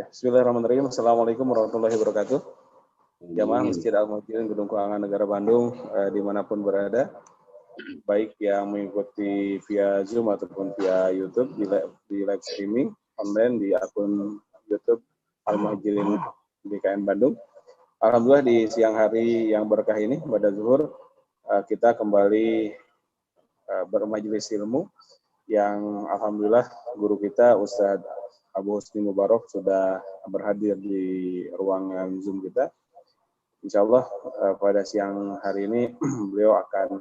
Ya, bismillahirrahmanirrahim. Assalamualaikum warahmatullahi wabarakatuh. Jamaah Masjid Al-Muhajirin Gedung Keuangan Negara Bandung, dimanapun berada, baik yang mengikuti via Zoom ataupun via YouTube di live streaming online di akun YouTube Al-Muhajirin DKM Bandung. Alhamdulillah di siang hari yang berkah ini pada zuhur kita kembali bermajelis ilmu yang alhamdulillah guru kita Ustadz Abu Husni Mubarak sudah berhadir di ruangan Zoom kita. Insya Allah pada siang hari ini beliau akan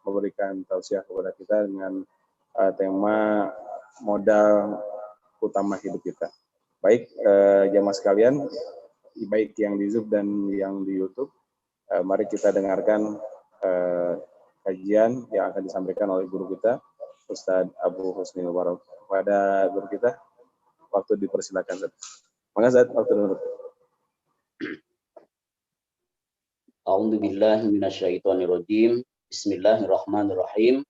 memberikan tausiah kepada kita dengan tema modal utama hidup kita. Baik jamaah sekalian, baik yang di Zoom dan yang di YouTube, mari kita dengarkan kajian yang akan disampaikan oleh guru kita Ustadz Abu Husni Mubarak. Kepada guru kita, waktu dipersilakan. Maka Ustadz, waktu dulu. A'udzu billahi minasyaitonirrajim. Bismillahirrahmanirrahim.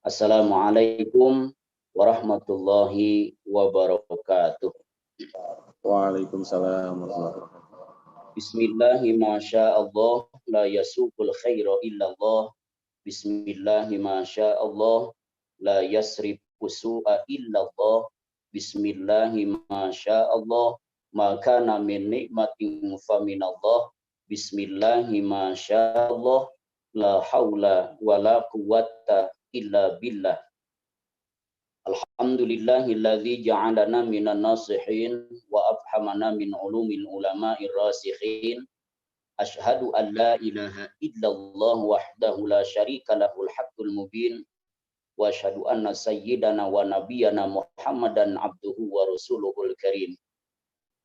Assalamualaikum warahmatullahi wabarakatuh. Waalaikumsalam warahmatullahi wabarakatuh. Bismillahi masyaallah la yasuqul khaira illallah. Bismillahi masyaallah la yasrifu su'a illallah. Bismillahi masyaallah ma kana min nikmatin fa minallah. Bismillahi masyaallah la haula wala quwwata illa billah. Alhamdulillahilladzi ja'alana minan nasihin wa afhamana min ulumil ulama'ir rasikhin. Asyhadu an la ilaha illallah wahdahu la syarika lahul haqqul mubin. Wa asyhadu anna sayyidana wa nabiyyana Muhammadan abduhu wa rasuluhul karim.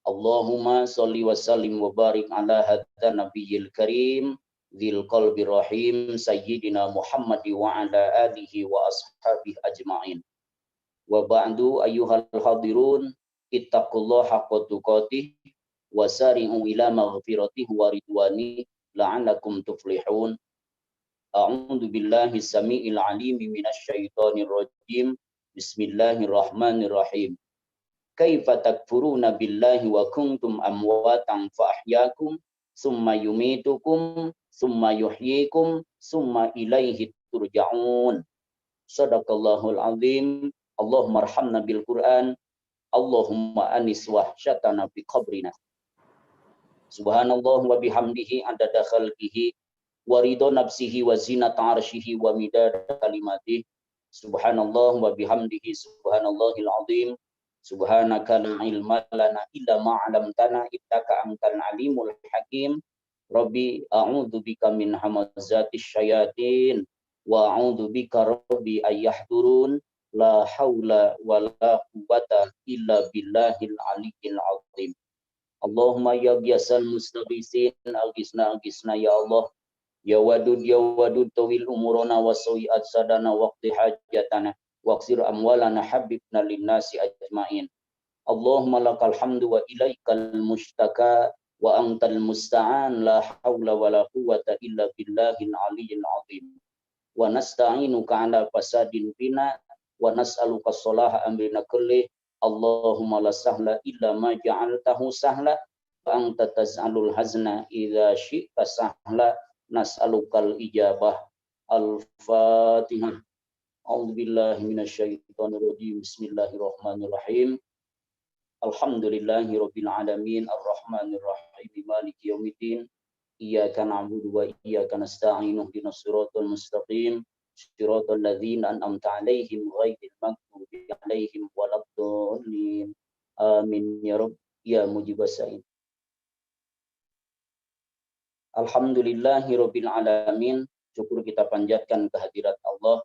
Allahumma sholli wa sallim wa barik ala hadza nabiyil karim dzil qalbi rahim sayyidina Muhammad wa ala alihi wa ashabihi ajmain. Wa ba'du ayyuhal hadirun ittaqullaha haqqa tuqatih wa sari'u ila maghfiratihi wa ridwani la'allakum tuflihun. A'udzu billahi samiil alim minasy syaithanir rajim. Bismillahirrahmanirrahim. Kaifa takfuruna billahi wa kuntum amwatan fa ahyaakum summa yumitukum summa yuhyikum summa ilaihi turja'un. Shadaqallahul azim. Allahumma arhamna bil Qur'an. Allahumma anis wahsyatana fi qabrina. Subhanallah wa bihamdihi adada khalqihi wa ridha nafsihi wa zinata arsyihi wa midada kalimatihi. Subhanallah wa bihamdihi subhanallahil azim. Subhanaka la ilma lana illa ma 'allamtana innaka antal alimul hakim. Rabbi a'udzu bika min hamazatis syayatin wa a'udzu bika rabbi ayyahdurun. La haula wa la quwwata illa billahil aliyyil azim. Allahumma ya biasal mustaqisin al-gisna ya Allah. Ya wadud tawil umurana wa sawi'at sadana waqti hajatana waqsir amwalana habibna linnasi ajma'in. Allahumma lakal hamdu wa ilaikal mustaka wa antal musta'an la hawla wa la quwwata illa billahil aliyyil azim. Wa nasta'inuka ala fasadin fina wa nas'aluka sholaha amrina kulli. Allahumma la sahla illa ma ja'altahu sahla wa anta taz'alul hazna idza syi'ta sahla. Nas'alukal ijabah. Al-Fatihah. A'udzubillahi minasyaitonirrajim. Bismillahirrahmanirrahim. Alhamdulillahi rabbil alamin arrahmanir rahim maliki yaumiddin. Iyyaka na'budu wa iyyaka nasta'in ihdinas siratal mustaqim. Siratal ladzina an'amta 'alaihim ghairil maghdubi 'alaihim waladdallin. Amin ya rabb ya mujibas sa'in. Alhamdulillahi rabbil alamin. Syukur kita panjatkan kehadirat Allah.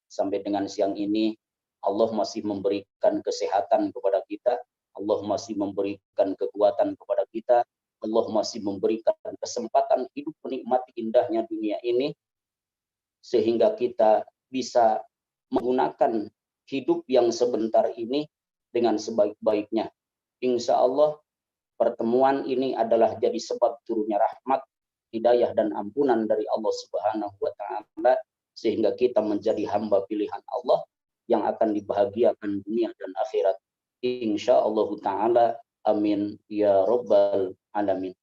Sampai dengan siang ini Allah masih memberikan kesehatan kepada kita. Allah masih memberikan kekuatan kepada kita. Allah masih memberikan kesempatan hidup menikmati indahnya dunia ini. Sehingga kita bisa menggunakan hidup yang sebentar ini dengan sebaik-baiknya. Insya Allah pertemuan ini adalah jadi sebab turunnya rahmat, hidayah dan ampunan dari Allah Subhanahu wa taala sehingga kita menjadi hamba pilihan Allah yang akan dibahagiakan dunia dan akhirat. Insya Allah taala Amin ya rabbal alamin.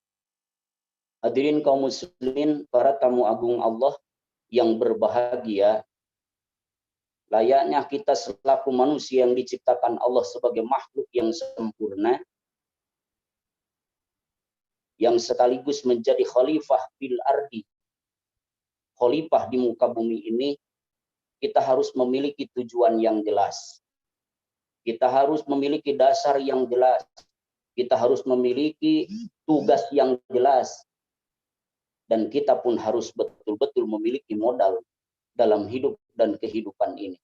Hadirin kaum muslimin, para tamu agung Allah yang berbahagia, layaknya kita selaku manusia yang diciptakan Allah sebagai makhluk yang sempurna, yang sekaligus menjadi khalifah fil ardi, khalifah di muka bumi ini, kita harus memiliki tujuan yang jelas. Kita harus memiliki dasar yang jelas. Kita harus memiliki tugas yang jelas. Dan kita pun harus betul-betul memiliki modal dalam hidup dan kehidupan ini.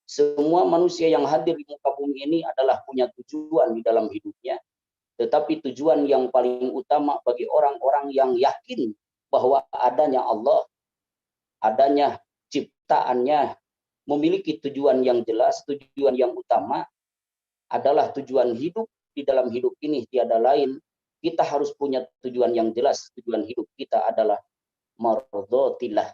Semua manusia yang hadir di muka bumi ini adalah punya tujuan di dalam hidupnya. Tetapi tujuan yang paling utama bagi orang-orang yang yakin bahwa adanya Allah, adanya ciptaannya, memiliki tujuan yang jelas, tujuan yang utama adalah tujuan hidup di dalam hidup ini tiada lain. Kita harus punya tujuan yang jelas. Tujuan hidup kita adalah mardhatillah.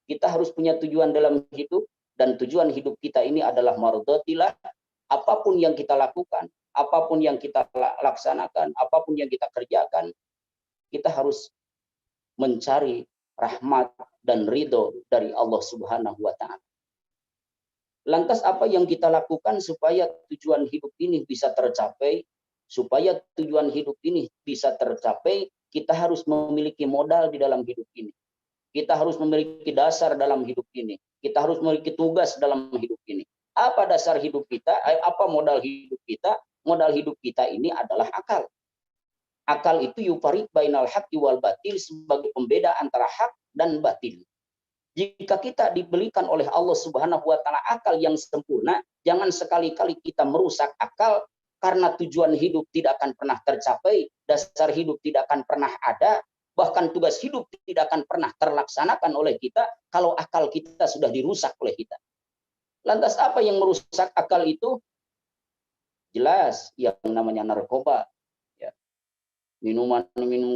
Kita harus punya tujuan dalam hidup, dan tujuan hidup kita ini adalah mardhatillah. Apapun yang kita lakukan, apapun yang kita laksanakan, apapun yang kita kerjakan, kita harus mencari rahmat dan ridho dari Allah Subhanahu wa Ta'ala. Lantas apa yang kita lakukan supaya tujuan hidup ini bisa tercapai? Supaya tujuan hidup ini bisa tercapai, kita harus memiliki modal di dalam hidup ini. Kita harus memiliki dasar dalam hidup ini. Kita harus memiliki tugas dalam hidup ini. Apa dasar hidup kita? Apa modal hidup kita? Modal hidup kita ini adalah akal. Akal itu yufarik bainal haqqi wal batil, sebagai pembeda antara hak dan batil. Jika kita diberikan oleh Allah Subhanahu wa Ta'ala akal yang sempurna, jangan sekali-kali kita merusak akal, karena tujuan hidup tidak akan pernah tercapai, dasar hidup tidak akan pernah ada, bahkan tugas hidup tidak akan pernah terlaksanakan oleh kita kalau akal kita sudah dirusak oleh kita. Lantas apa yang merusak akal itu? Jelas, yang namanya narkoba, ya, minum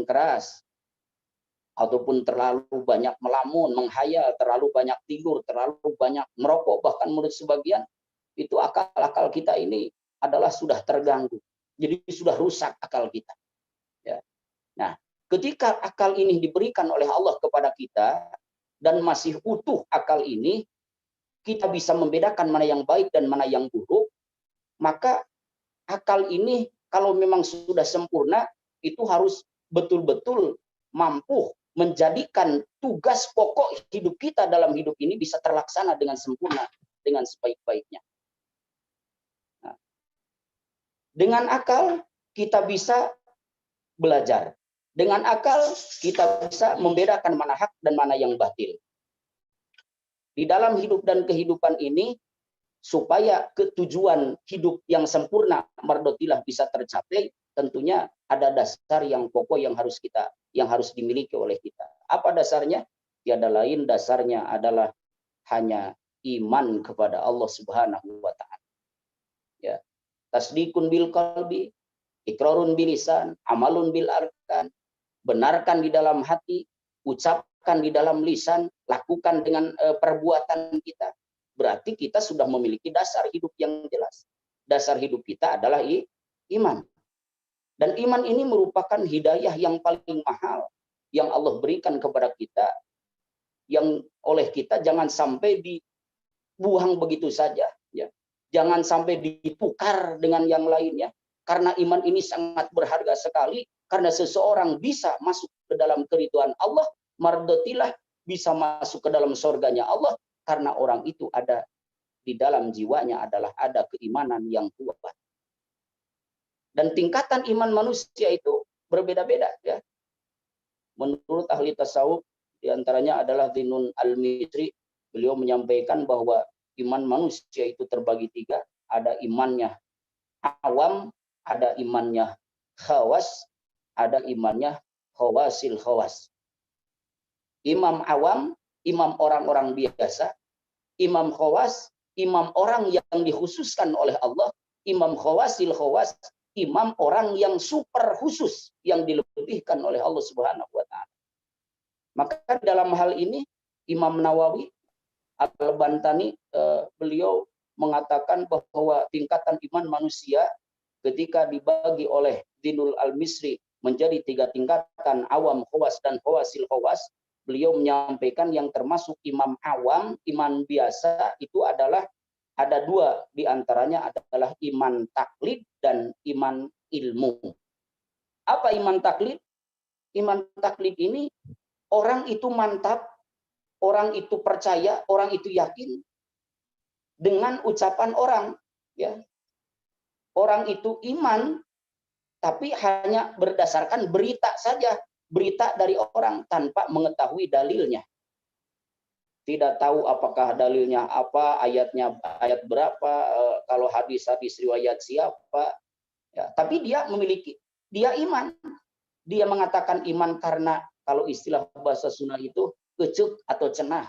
keras, ataupun terlalu banyak melamun, menghayal, terlalu banyak tidur, terlalu banyak merokok, bahkan menurut sebagian itu akal-akal kita ini adalah sudah terganggu. Jadi sudah rusak akal kita. Ya. Nah, ketika akal ini diberikan oleh Allah kepada kita dan masih utuh akal ini, kita bisa membedakan mana yang baik dan mana yang buruk, maka akal ini kalau memang sudah sempurna, itu harus betul-betul mampu menjadikan tugas pokok hidup kita dalam hidup ini bisa terlaksana dengan sempurna, dengan sebaik-baiknya. Nah, dengan akal kita bisa belajar. Dengan akal kita bisa membedakan mana hak dan mana yang batil. Di dalam hidup dan kehidupan ini, supaya ketujuan hidup yang sempurna, mardhatillah, bisa tercapai, tentunya ada dasar yang pokok yang harus dimiliki oleh kita. Apa dasarnya? Tiada lain, dasarnya adalah hanya iman kepada Allah Subhanahu wa Ta'ala. Ya. Tasdikun bil qalbi, iqrarun bil lisan, amalun bil arkan. Benarkan di dalam hati, ucapkan di dalam lisan, lakukan dengan perbuatan kita. Berarti kita sudah memiliki dasar hidup yang jelas. Dasar hidup kita adalah iman. Dan iman ini merupakan hidayah yang paling mahal yang Allah berikan kepada kita, yang oleh kita jangan sampai dibuang begitu saja, ya. Jangan sampai ditukar dengan yang lainnya, karena iman ini sangat berharga sekali, karena seseorang bisa masuk ke dalam keridhaan Allah, mardhatillah, bisa masuk ke dalam surganya Allah, karena orang itu ada di dalam jiwanya adalah ada keimanan yang kuat. Dan tingkatan iman manusia itu berbeda-beda, ya. Menurut ahli tasawuf, diantaranya adalah Dinun Al-Misri, beliau menyampaikan bahwa iman manusia itu terbagi tiga. Ada imannya awam, ada imannya khawas, ada imannya khawasil khawas. Imam awam, imam orang-orang biasa. Imam khawas, imam orang yang dikhususkan oleh Allah. Imam khawasil khawas, imam orang yang super khusus, yang dilebihkan oleh Allah Subhanahu wa Ta'ala. Maka dalam hal ini Imam Nawawi Al-Bantani, beliau mengatakan bahwa tingkatan iman manusia ketika dibagi oleh Dinul Al-Misri menjadi 3 tingkatan, awam, khawas, dan khawasil khawas, beliau menyampaikan yang termasuk imam awam, iman biasa itu adalah ada 2 diantaranya adalah iman taklid dan iman ilmu. Apa iman taklid? Iman taklid ini orang itu mantap, orang itu percaya, orang itu yakin dengan ucapan orang, ya. Orang itu iman tapi hanya berdasarkan berita saja, berita dari orang tanpa mengetahui dalilnya. Tidak tahu apakah dalilnya apa, ayatnya ayat berapa, kalau hadis-hadis riwayat siapa, ya. Tapi dia iman. Dia mengatakan iman karena kalau istilah bahasa Sunda itu kecuk atau cenah.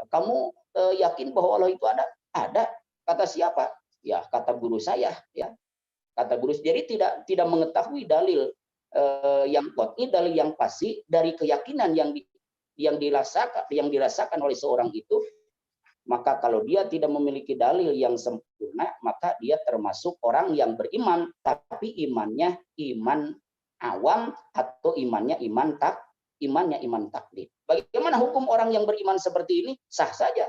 Kamu yakin bahwa Allah itu ada? Ada. Kata siapa? Ya, kata guru saya, ya. Kata guru. Jadi tidak mengetahui dalil yang qat'i, dalil yang pasti dari keyakinan yang dirasakan oleh seorang itu. Maka kalau dia tidak memiliki dalil yang sempurna, maka dia termasuk orang yang beriman tapi imannya iman awam atau imannya iman taklid. Bagaimana hukum orang yang beriman seperti ini? Sah saja.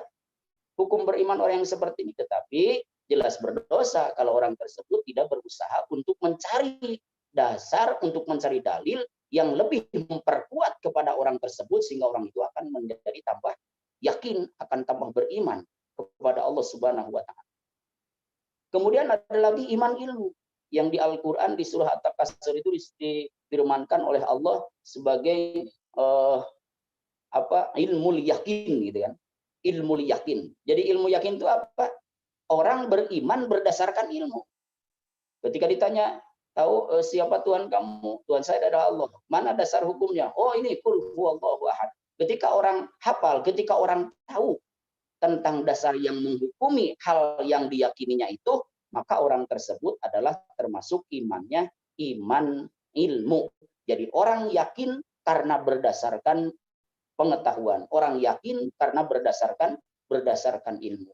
Hukum beriman orang yang seperti ini, tetapi jelas berdosa kalau orang tersebut tidak berusaha untuk mencari dasar, untuk mencari dalil yang lebih memperkuat kepada orang tersebut sehingga orang itu akan menjadi tambah yakin, akan tambah beriman kepada Allah Subhanahu wa taala. Kemudian ada lagi iman ilmu yang di Al-Qur'an di surah At-Takatsur itu difirmankan oleh Allah sebagai ilmu yakin gitu kan. Ilmu yakin. Jadi ilmu yakin itu apa? Orang beriman berdasarkan ilmu. Ketika ditanya, tahu siapa Tuhan kamu? Tuhan saya adalah Allah. Mana dasar hukumnya? Oh, ini qul huwallahu ahad. Ketika orang hafal, ketika orang tahu tentang dasar yang menghukumi hal yang diyakininya itu, maka orang tersebut adalah termasuk imannya iman ilmu. Jadi orang yakin karena berdasarkan pengetahuan. Orang yakin karena berdasarkan ilmu.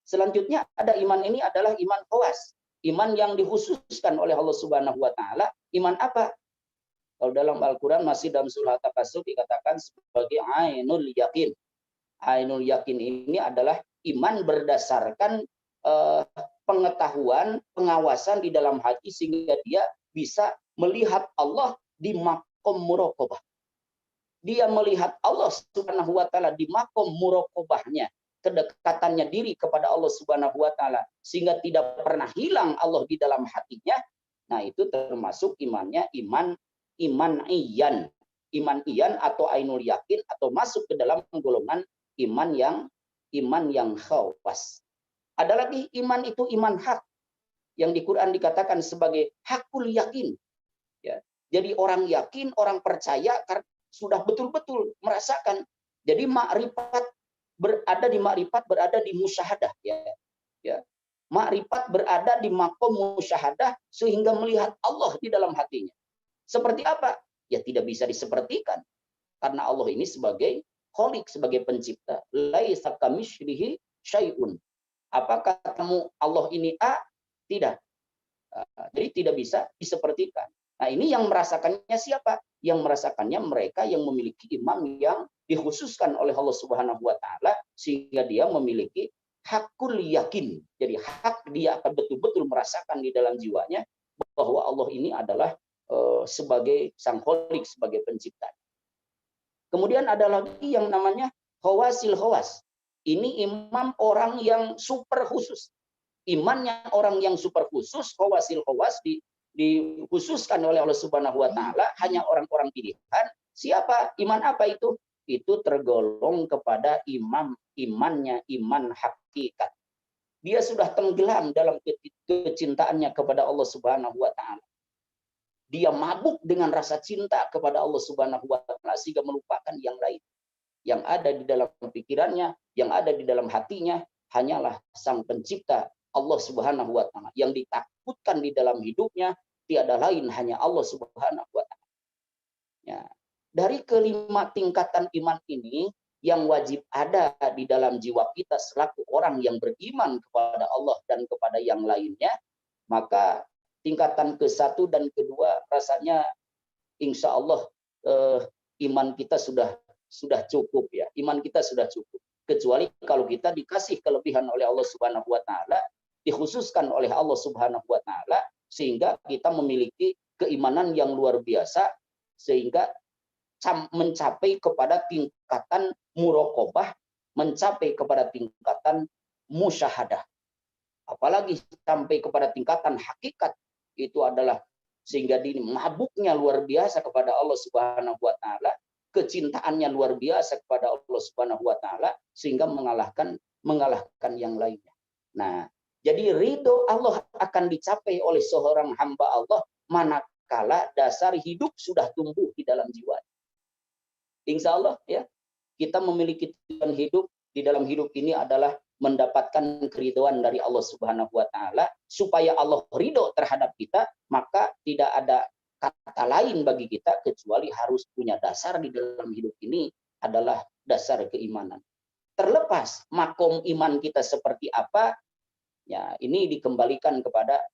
Selanjutnya ada iman ini adalah iman khawas. Iman yang dikhususkan oleh Allah Subhanahu wa taala. Iman apa? Kalau dalam Al-Qur'an masih dalam surah At-Takatsur dikatakan sebagai ainul yakin. Ainul yakin ini adalah iman berdasarkan pengetahuan, pengawasan di dalam hati sehingga dia bisa melihat Allah di makom muraqabah. Dia melihat Allah Subhanahu wa taala di makom muraqabahnya, kedekatannya diri kepada Allah Subhanahu wa taala sehingga tidak pernah hilang Allah di dalam hatinya. Nah, itu termasuk imannya iman iyan. Iman iyan atau ainul yakin atau masuk ke dalam golongan iman yang khawas. Ada lagi iman itu iman hak yang di Quran dikatakan sebagai hakul yakin. Ya. Jadi orang yakin, orang percaya karena sudah betul-betul merasakan. Jadi makrifat berada di musyahadah, ya. Makrifat berada di makom musyahadah sehingga melihat Allah di dalam hatinya. Seperti apa? Ya tidak bisa disepertikan. Karena Allah ini sebagai khaliq, sebagai pencipta. Laisa kamitslihi syai'un. Apakah kamu Allah ini A? Tidak. Jadi tidak bisa disepertikan. Nah, ini yang merasakannya siapa? Yang merasakannya mereka yang memiliki imam yang dikhususkan oleh Allah Subhanahu wa taala sehingga dia memiliki hakul yakin. Jadi hak dia akan betul-betul merasakan di dalam jiwanya bahwa Allah ini adalah sebagai sang khaliq, sebagai pencipta. Kemudian ada lagi yang namanya khawasil khawas. Ini imam orang yang super khusus. Imannya orang yang super khusus, khawasil khawas dikhususkan oleh Allah Subhanahu wa taala hanya orang-orang pilihan. Siapa? Iman apa itu? Itu tergolong kepada imannya iman hakikat. Dia sudah tenggelam dalam kecintaannya kepada Allah Subhanahu wa taala. Dia mabuk dengan rasa cinta kepada Allah Subhanahu wa taala sehingga melupakan yang lain. Yang ada di dalam pikirannya, yang ada di dalam hatinya hanyalah Sang Pencipta Allah Subhanahu wa taala. Yang ditakutkan di dalam hidupnya tiada lain hanya Allah Subhanahu wa taala. Ya. Dari kelima tingkatan iman ini yang wajib ada di dalam jiwa kita selaku orang yang beriman kepada Allah dan kepada yang lainnya, maka tingkatan ke-1 dan ke-2 rasanya insya Allah iman kita sudah cukup ya. Iman kita sudah cukup. Kecuali kalau kita dikasih kelebihan oleh Allah Subhanahu wa taala, dikhususkan oleh Allah Subhanahu wa taala sehingga kita memiliki keimanan yang luar biasa sehingga mencapai kepada tingkatan muraqabah, mencapai kepada tingkatan musyahadah. Apalagi sampai kepada tingkatan hakikat, itu adalah sehingga mabuknya luar biasa kepada Allah Subhanahu wa taala, kecintaannya luar biasa kepada Allah Subhanahu wa taala sehingga mengalahkan yang lainnya. Nah, jadi ridho Allah akan dicapai oleh seorang hamba Allah manakala dasar hidup sudah tumbuh di dalam jiwa. Insya Allah ya, kita memiliki tujuan hidup di dalam hidup ini adalah mendapatkan keridhaan dari Allah Subhanahu wa taala. Supaya Allah ridho terhadap kita, maka tidak ada kata lain bagi kita kecuali harus punya dasar di dalam hidup ini adalah dasar keimanan. Terlepas makom iman kita seperti apa, ya ini dikembalikan kepada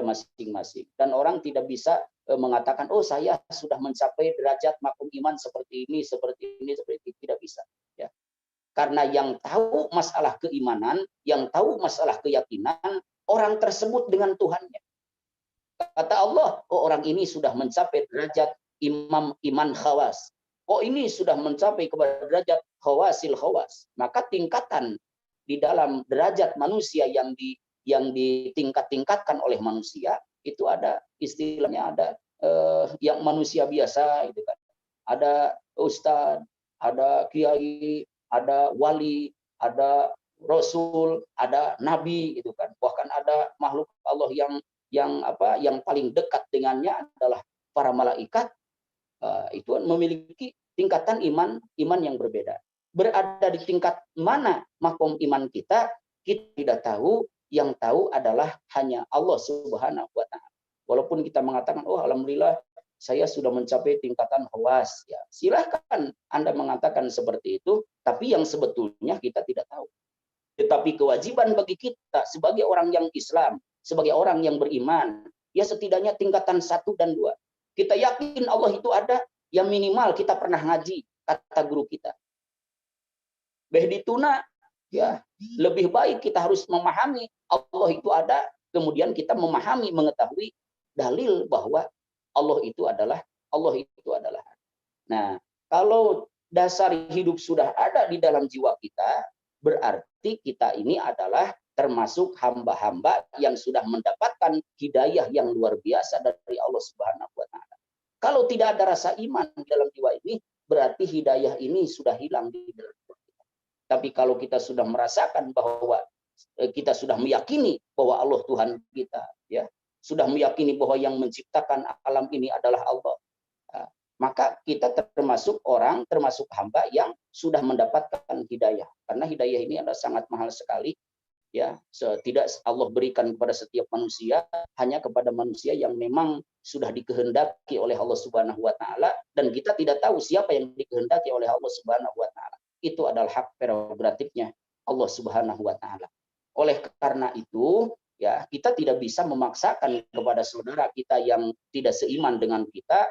masing-masing. Dan orang tidak bisa mengatakan, oh saya sudah mencapai derajat makom iman seperti ini, tidak bisa. Ya. Karena yang tahu masalah keimanan, yang tahu masalah keyakinan, orang tersebut dengan Tuhannya. Kata Allah, oh orang ini sudah mencapai derajat iman khawas. Oh ini sudah mencapai kepada derajat khawasil khawas. Maka tingkatan di dalam derajat manusia yang ditingkat-tingkatkan oleh manusia, itu ada istilahnya, ada yang manusia biasa, itu kan. Ada ustadz, ada kiai, ada wali, ada rasul, ada nabi, itu kan. Bahkan ada makhluk Allah yang paling dekat dengannya adalah para malaikat. Itu memiliki tingkatan iman yang berbeda. Berada di tingkat mana makom iman kita tidak tahu. Yang tahu adalah hanya Allah Subhanahu wa taala. Walaupun kita mengatakan, oh alhamdulillah saya sudah mencapai tingkatan khawas, ya silahkan Anda mengatakan seperti itu, tapi yang sebetulnya kita tidak tahu. Tetapi kewajiban bagi kita sebagai orang yang Islam, sebagai orang yang beriman, ya setidaknya tingkatan 1 dan 2. Kita yakin Allah itu ada, ya minimal kita pernah ngaji, kata guru kita. Behdituna, ya lebih baik kita harus memahami Allah itu ada, kemudian kita memahami, mengetahui dalil bahwa Allah itu adalah. Nah, kalau dasar hidup sudah ada di dalam jiwa kita, berarti kita ini adalah termasuk hamba-hamba yang sudah mendapatkan hidayah yang luar biasa dari Allah Subhanahu wa taala. Kalau tidak ada rasa iman di dalam jiwa ini, berarti hidayah ini sudah hilang di dalam jiwa kita. Tapi kalau kita sudah merasakan bahwa kita sudah meyakini bahwa Allah Tuhan kita, ya, sudah meyakini bahwa yang menciptakan alam ini adalah Allah, maka kita termasuk hamba yang sudah mendapatkan hidayah. Karena hidayah ini adalah sangat mahal sekali, ya. Tidak Allah berikan kepada setiap manusia, hanya kepada manusia yang memang sudah dikehendaki oleh Allah Subhanahu wa taala, dan kita tidak tahu siapa yang dikehendaki oleh Allah Subhanahu wa taala. Itu adalah hak prerogatifnya Allah Subhanahu wa taala. Oleh karena itu, ya kita tidak bisa memaksakan kepada saudara kita yang tidak seiman dengan kita,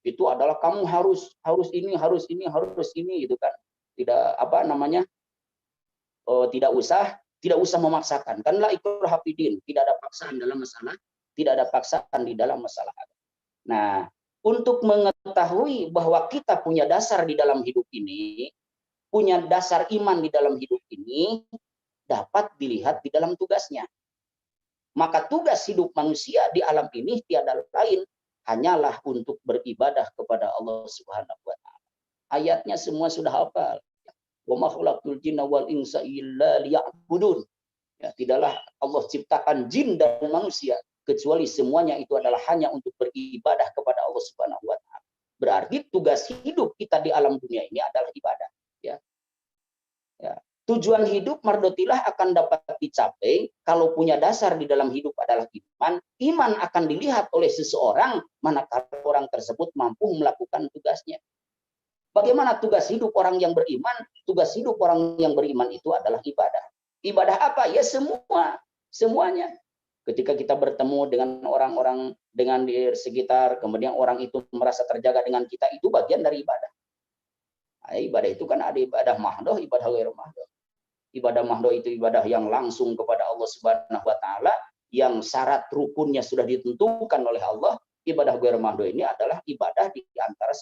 itu adalah kamu harus ini gitu kan. Tidak usah memaksakan. Kan la ikraha fid, tidak ada paksaan di dalam masalah. Nah, untuk mengetahui bahwa kita punya dasar di dalam hidup ini, punya dasar iman di dalam hidup ini, dapat dilihat di dalam tugasnya. Maka tugas hidup manusia di alam ini tiada lain hanyalah untuk beribadah kepada Allah Subhanahu wa taala. Ayatnya semua sudah hafal. Wa ma khalaqtul jinna wal insa illa liya'budun. Ya, tidaklah Allah ciptakan jin dan manusia kecuali semuanya itu adalah hanya untuk beribadah kepada Allah Subhanahu wa taala. Berarti tugas hidup kita di alam dunia ini adalah ibadah, ya. Ya. Tujuan hidup mardotilah akan dapat dicapai kalau punya dasar di dalam hidup adalah iman. Iman akan dilihat oleh seseorang manakala orang tersebut mampu melakukan tugasnya. Bagaimana tugas hidup orang yang beriman? Tugas hidup orang yang beriman itu adalah ibadah. Ibadah apa? Ya semuanya. Ketika kita bertemu dengan orang-orang dengan di sekitar, kemudian orang itu merasa terjaga dengan kita, itu bagian dari ibadah. Nah, ibadah itu kan ada ibadah mahdoh, ibadah ghairu mahdoh. Ibadah mahdoh itu ibadah yang langsung kepada Allah Subhanahu wa taala, yang syarat rukunnya sudah ditentukan oleh Allah. Ibadah ghairu mahdoh ini adalah ibadah di antara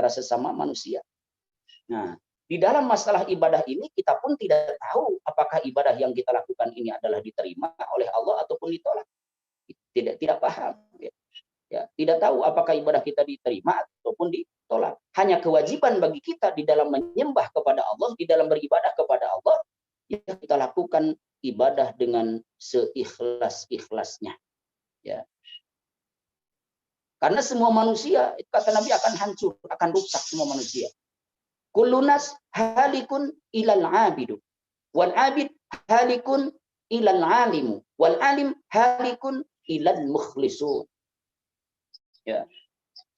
sesama manusia. Nah, di dalam masalah ibadah ini kita pun tidak tahu apakah ibadah yang kita lakukan ini adalah diterima oleh Allah ataupun ditolak. Tidak paham. Ya, tidak tahu apakah ibadah kita diterima ataupun ditolak. Hanya kewajiban bagi kita di dalam menyembah kepada Allah, di dalam beribadah kepada Allah, ya kita lakukan ibadah dengan seikhlas-ikhlasnya. Ya. Karena semua manusia, kata Nabi, akan hancur, akan rusak semua manusia. Kullunas halikun ilal abidu, wal abid halikun ilal alimu, wal alim halikun ilal mukhlisun. Ya.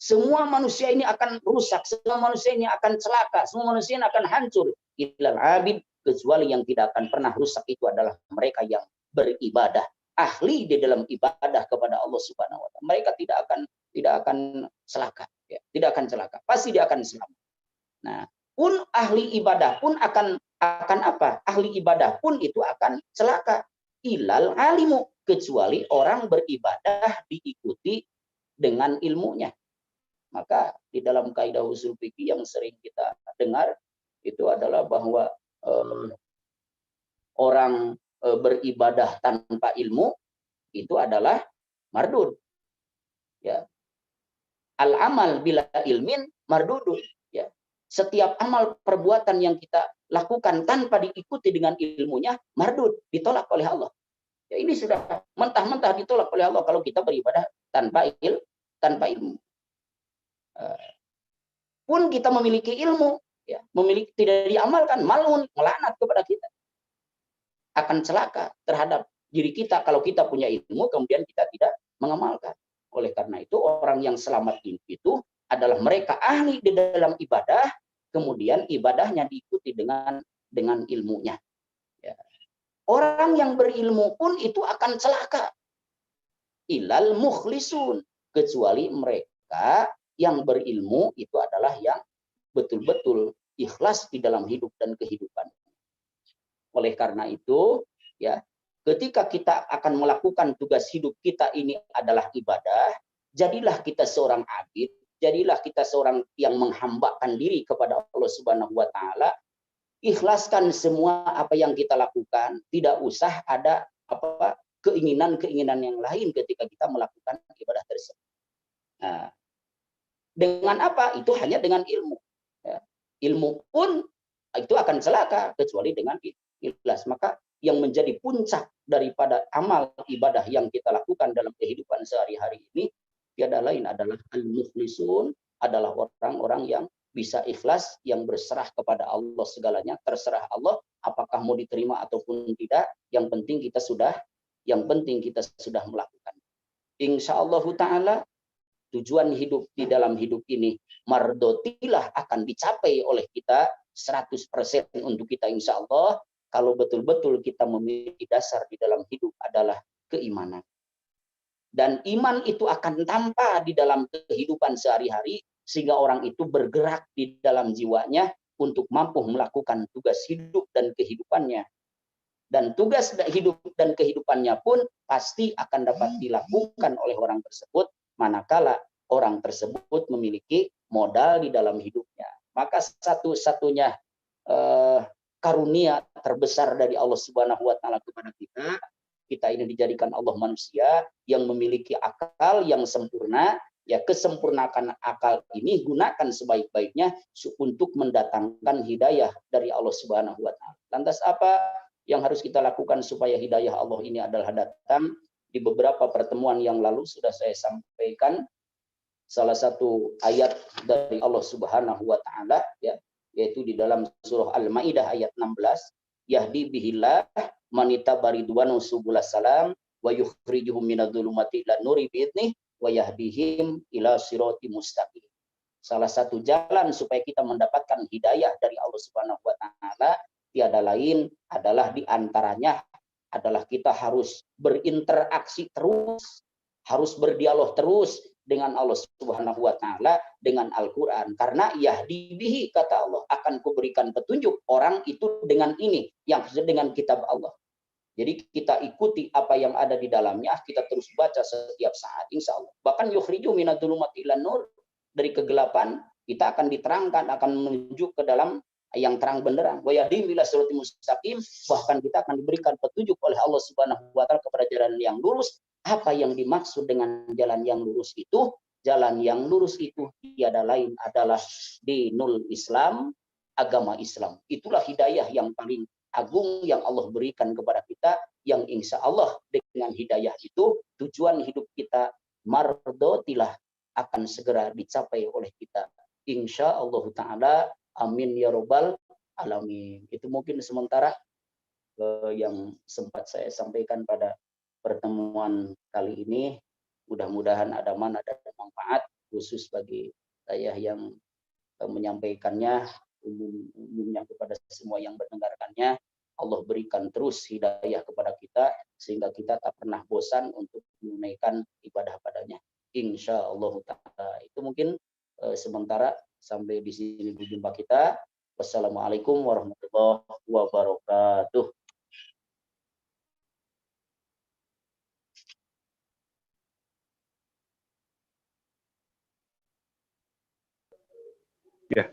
Semua manusia ini akan rusak, semua manusia ini akan celaka, semua manusia ini akan hancur. Ilal abid, kecuali yang tidak akan pernah rusak itu adalah mereka yang beribadah, ahli di dalam ibadah kepada Allah Subhanahu wa taala. Mereka tidak akan celaka, ya. Tidak akan celaka. Pasti dia akan selamat. Nah, pun ahli ibadah pun akan apa? Ahli ibadah pun itu akan celaka. Ilal alimu, kecuali orang beribadah diikuti dengan ilmunya. Maka di dalam kaidah usul fikih yang sering kita dengar itu adalah bahwa orang beribadah tanpa ilmu itu adalah mardud. Ya. Al amal bila ilmin mardudun. Ya. Setiap amal perbuatan yang kita lakukan tanpa diikuti dengan ilmunya mardud, ditolak oleh Allah. Ya, ini sudah mentah-mentah ditolak oleh Allah kalau kita beribadah tanpa ilmu. Pun kita memiliki ilmu, ya, tidak diamalkan, malun, melaknat kepada kita. Akan celaka terhadap diri kita kalau kita punya ilmu kemudian kita tidak mengamalkan. Oleh karena itu orang yang selamat itu adalah mereka ahli di dalam ibadah, kemudian ibadahnya diikuti dengan ilmunya. Ya. Orang yang berilmu pun itu akan celaka. Ilal mukhlisun, kecuali mereka yang berilmu itu adalah yang betul-betul ikhlas di dalam hidup dan kehidupan. Oleh karena itu, ya, ketika kita akan melakukan tugas hidup kita ini adalah ibadah, jadilah kita seorang abid, jadilah kita seorang yang menghambakan diri kepada Allah Subhanahu wa taala. Ikhlaskan semua apa yang kita lakukan, tidak usah ada keinginan-keinginan yang lain ketika kita melakukan ibadah tersebut. Nah, dengan apa? Itu hanya dengan ilmu. Ya. Ilmu pun itu akan celaka kecuali dengan ikhlas. Maka yang menjadi puncak daripada amal ibadah yang kita lakukan dalam kehidupan sehari-hari ini tiada lain adalah al-mukhlisun, adalah orang-orang yang bisa ikhlas, yang berserah kepada Allah segalanya, terserah Allah apakah mau diterima ataupun tidak, yang penting kita sudah melakukan. Insyaallah taala tujuan hidup di dalam hidup ini mardotilah akan dicapai oleh kita 100% untuk kita insyaallah kalau betul-betul kita memiliki dasar di dalam hidup adalah keimanan. Dan iman itu akan tampak di dalam kehidupan sehari-hari sehingga orang itu bergerak di dalam jiwanya untuk mampu melakukan tugas hidup dan kehidupannya. Dan tugas hidup dan kehidupannya pun pasti akan dapat dilakukan oleh orang tersebut manakala orang tersebut memiliki modal di dalam hidupnya. Maka satu-satunya karunia terbesar dari Allah Subhanahu wa taala kepada kita ini dijadikan Allah manusia yang memiliki akal yang sempurna. Ya, kesempurnaan akal ini gunakan sebaik-baiknya untuk mendatangkan hidayah dari Allah Subhanahu wa taala. Lantas apa yang harus kita lakukan supaya hidayah Allah ini adalah datang? Di beberapa pertemuan yang lalu sudah saya sampaikan salah satu ayat dari Allah Subhanahu wa taala, ya, yaitu di dalam surah Al-Maidah ayat 16, yahdi bihillah manita baridwanu subulas salam wa yukhrijuhum minadh-dhulumati ilan nuri bi'idnih wa yahdihim ila sirati mustaqim. Salah satu jalan supaya kita mendapatkan hidayah dari Allah Subhanahu wa taala tiada lain adalah di antaranya adalah kita harus berinteraksi terus, harus berdialog terus dengan Allah Subhanahu wa taala, dengan Al-Qur'an. Karena yahdibihi, kata Allah, akan kuberikan petunjuk orang itu dengan ini, yang dengan kitab Allah. Jadi kita ikuti apa yang ada di dalamnya, kita terus baca setiap saat, insya Allah. Bahkan yukhriju minadz-dzulumati ilan nur, dari kegelapan kita akan diterangkan, akan menuju ke dalam yang terang benderang. Wa yahdi ila siratal mustaqim, bahkan kita akan diberikan petunjuk oleh Allah Subhanahu wa taala kepada jalan yang lurus. Apa yang dimaksud dengan jalan yang lurus itu? Jalan yang lurus itu tiada lain adalah dinul Islam, agama Islam. Itulah hidayah yang paling agung yang Allah berikan kepada kita, yang insya Allah dengan hidayah itu tujuan hidup kita mardotilah akan segera dicapai oleh kita, insya Allah taala. Amin ya robbal alamin. Itu mungkin sementara yang sempat saya sampaikan pada pertemuan kali ini. Mudah-mudahan ada manfaat dan manfaat khusus bagi saya yang menyampaikannya, umumnya kepada semua yang mendengarkannya. Allah berikan terus hidayah kepada kita sehingga kita tak pernah bosan untuk menunaikan ibadah padanya, insya Allah taala. Itu mungkin sementara. Sampai di sini berjumpa kita. Wassalamualaikum warahmatullahi wabarakatuh. Ya,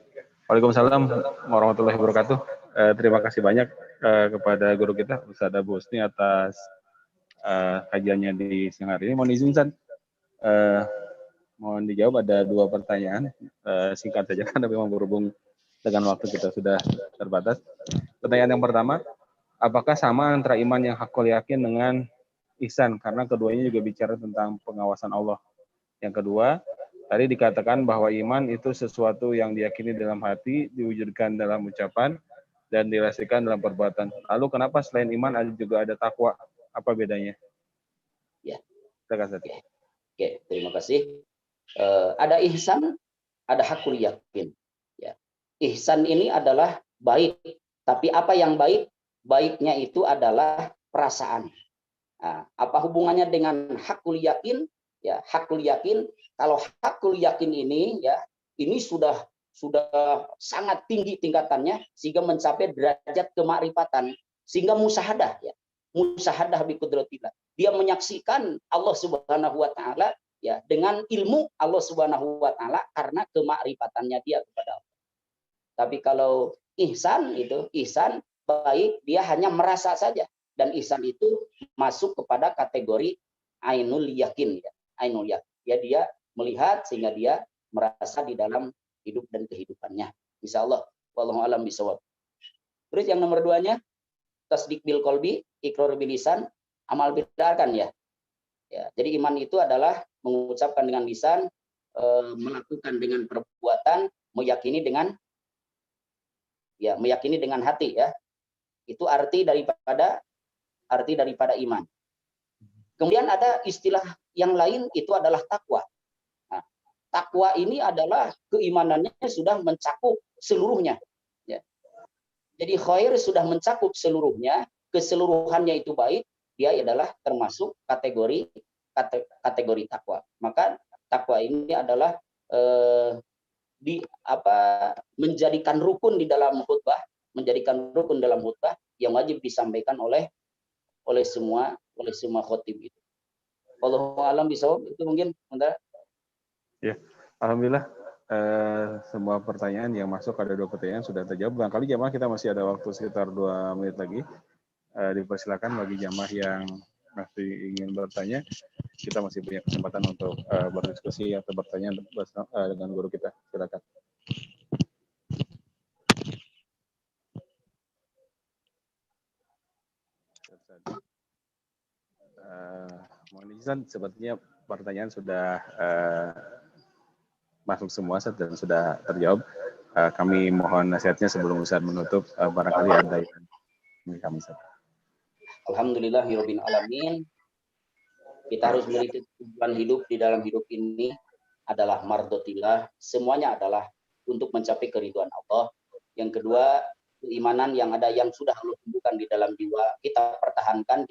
Waalaikumsalam warahmatullahi wabarakatuh. Terima kasih banyak kepada guru kita, Ustaz Abu Husni, atas kajiannya di siang hari ini. Mohon izin, Ustaz, mohon dijawab, ada 2 pertanyaan, singkat saja karena memang berhubung dengan waktu kita sudah terbatas. Pertanyaan yang pertama, apakah sama antara iman yang hakul yakin dengan ihsan? Karena keduanya juga bicara tentang pengawasan Allah. Yang kedua, tadi dikatakan bahwa iman itu sesuatu yang diyakini dalam hati, diwujudkan dalam ucapan, dan dirasaikan dalam perbuatan. Lalu kenapa selain iman juga ada takwa? Apa bedanya? Ya. Oke, terima kasih. Ada ihsan, ada hakul yakin. Ya. Ihsan ini adalah baik, tapi apa yang baik? Baiknya itu adalah perasaan. Nah, apa hubungannya dengan hakul yakin? Ya, hakul yakin. Kalau hakul yakin ini, ya, ini sudah sangat tinggi tingkatannya sehingga mencapai derajat kemakrifatan, sehingga musyahadah, ya, musyahadah bi qudratillah. Dia menyaksikan Allah Subhanahu wa taala, ya, dengan ilmu Allah Subhanahu wa taala karena kemakrifatannya dia kepada Allah. Tapi kalau ihsan itu, ihsan baik, dia hanya merasa saja, dan ihsan itu masuk kepada kategori ainul yakin, ya. Ainul yakin. Ya, dia melihat sehingga dia merasa di dalam hidup dan kehidupannya. Insyaallah wallahu alam bisawab. Terus yang nomor 2-nya tasdik bil qalbi, iqrar bil lisan, amal bil arkan, ya. Ya, jadi iman itu adalah mengucapkan dengan lisan, melakukan dengan perbuatan, meyakini dengan hati, ya. Itu arti daripada iman. Kemudian ada istilah yang lain, itu adalah takwa. Nah, takwa ini adalah keimanannya sudah mencakup seluruhnya. Ya. Jadi khair sudah mencakup seluruhnya, keseluruhannya itu baik, dia adalah termasuk kategori takwa. Maka takwa ini adalah menjadikan rukun dalam khutbah yang wajib disampaikan oleh semua khotib itu. Wallahu a'lam bishawab. Itu mungkin sebentar. Ya, alhamdulillah semua pertanyaan yang masuk, ada 2 pertanyaan sudah terjawab. Barangkali jamaah kita masih ada waktu sekitar 2 menit lagi. Dipersilakan bagi jamaah yang masih ingin bertanya, kita masih punya kesempatan untuk berdiskusi atau bertanya dengan guru kita. Silakan. Mohon izin, sepertinya pertanyaan sudah masuk semua dan sudah terjawab. Kami mohon nasihatnya sebelum Ustaz menutup, barangkali ada yang kami sampaikan. Alhamdulillahirabbil alamin. Kita harus memiliki tujuan hidup di dalam hidup ini adalah mardotillah. Semuanya adalah untuk mencapai keridhaan Allah. Yang kedua, keimanan yang sudah Allah tumbuhkan di dalam jiwa kita pertahankan pertahankan,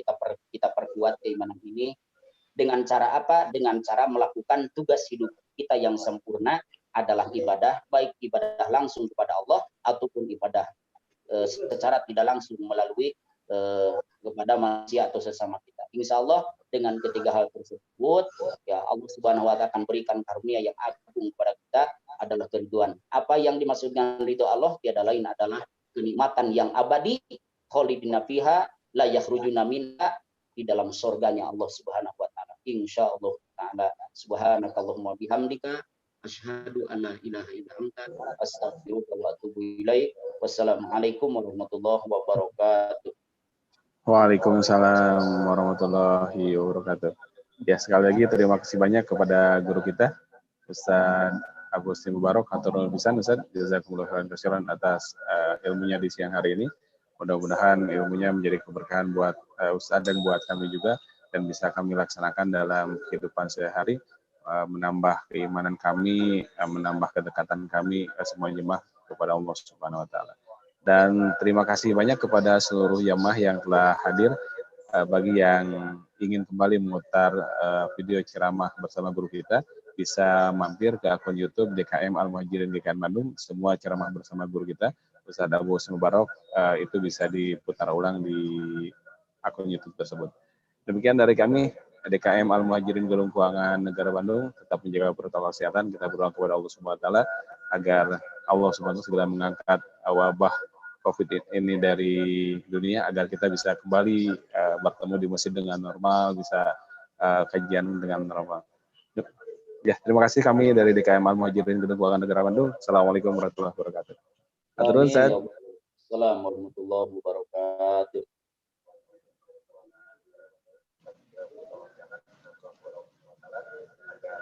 kita perkuat keimanan ini. Dengan cara apa? Dengan cara melakukan tugas hidup kita yang sempurna adalah ibadah, baik ibadah langsung kepada Allah ataupun ibadah secara tidak langsung melalui kepada manusia atau sesama kita. Insya Allah dengan ketiga hal tersebut, ya Allah Subhanahu Wa Taala akan berikan karunia yang agung kepada kita adalah keriduan. Apa yang dimaksud dengan ridho Allah tiada lain adalah kenikmatan yang abadi, khalidina fiha la yakhrujuna minha, di dalam surganya Allah Subhanahu Wa Taala. Insya Allah Taala. Subhanakallahumma bihamdika asyhadu an la ilaha illa anta astaghfiruka wa atubu ilaik. Wassalamualaikum warahmatullahi wabarakatuh. Waalaikumsalam warahmatullahi wabarakatuh. Ya, sekali lagi terima kasih banyak kepada guru kita, Ustaz Abu Husni Mubarak, Haturul Bisan. Ustaz, jazakumullah khairan atas ilmunya di siang hari ini. Mudah-mudahan ilmunya menjadi keberkahan buat Ustaz dan buat kami juga, dan bisa kami laksanakan dalam kehidupan sehari-hari, menambah keimanan kami, menambah kedekatan kami semua jemaah kepada Allah Subhanahu Wa Taala. Dan terima kasih banyak kepada seluruh jamaah yang telah hadir. Bagi yang ingin kembali memutar video ceramah bersama guru kita, bisa mampir ke akun YouTube DKM Al-Muhajirin GKN Bandung. Semua ceramah bersama guru kita, Ustaz Abu Husni Mubarak, itu bisa diputar ulang di akun YouTube tersebut. Demikian dari kami, DKM Al-Muhajirin Gedung Keuangan Negara Bandung. Tetap menjaga protokol kesehatan. Kita berdoa kepada Allah Subhanahu Wa Taala agar Allah Subhanahu Wa Taala segera mengangkat wabah COVID ini dari dunia, agar kita bisa kembali bertemu di masjid dengan normal, bisa kajian dengan normal. Ya, terima kasih kami dari DKM Al-Muhajirin Gedung Keuangan Negara Bandung. Assalamualaikum warahmatullahi wabarakatuh. Assalamualaikum warahmatullahi wabarakatuh.